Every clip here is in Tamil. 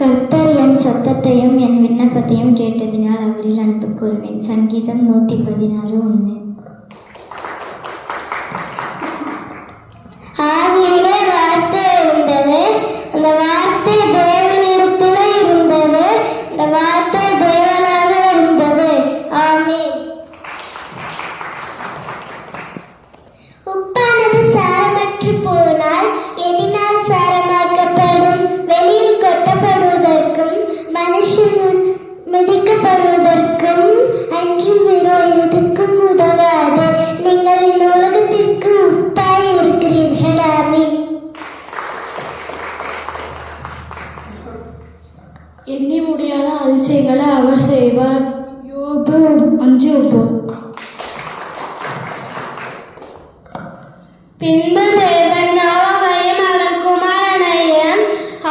கர்த்தர் என் சத்தத்தையும் என் விண்ணப்பத்தையும் கேட்டதினால் அவரில் அன்பு கூறுவேன். சங்கீதம் 116:1. ஆதியிலே வார்த்தை இருந்தது, அந்த வார்த்தை தேவனிடத்திலே இருந்தது, அந்த வார்த்தை தேவனாக இருந்தது. ஆமென். உப்பானது சாரமற்று போனால் எதினால் சாரமாக்கப்படும்? வெளியில் கொட்டப்படுவதற்கும் மனுஷன் மிதிக்கப்படுவதற்கும் அன்றும் வேறு எதுக்கும் உதவாது. நீங்கள் இந்த உலகத்திற்கு உப்பாய் இருக்கிறீர்கள். ஆமென். எண்ணி முடியாத அதிசயங்களை அவர் செய்வார். யோபு 5:9. பின்பு தேவன் நோவாவையும் அவன் குமாரனையும்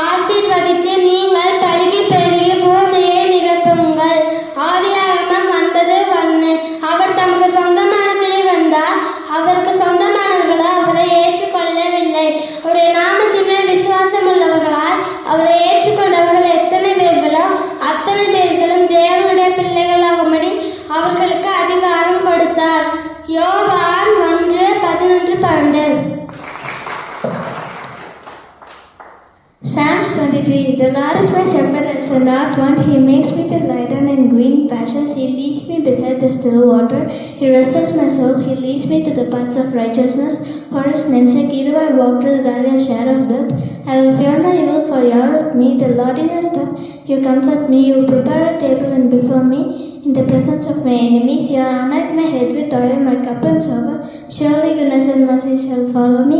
ஆசீர்வதித்து, நீங்கள் பலுகி பெருகி பூமியை நிரப்புங்கள். ஆதியாகமம் 9:1. அவர் தமக்கு சொந்தமானதிலே வந்தார், அவருக்கு சொந்தமானவர்களோ அவரை ஏற்றுக்கொள்ளவில்லை. அவருடைய நாமத்தின் மேல் விசுவாசம் உள்ளவர்களால் அவரை ஏற்றுக்கொண்டவர்கள் எத்தனை பேர்களோ அத்தனை பேர்களும் தேவனுடைய பிள்ளைகளாகும்படி அவர்களுக்கு அதிகாரம் கொடுத்தார். யோவான் 1:11-12. Psalms 23. The Lord is my shepherd, I shall not want. He makes me to lie down in green pastures. He leads me beside the still water. He restores my soul. He leads me to the paths of righteousness for his name's sake. Either I walk through the valley of shadow of death, I will fear no evil, for you are with me. The Lord is my staff, you comfort me. You prepare a table and before me in the presence of my enemies. You anoint my head with oil, my cup runs over. Surely goodness and mercy shall follow me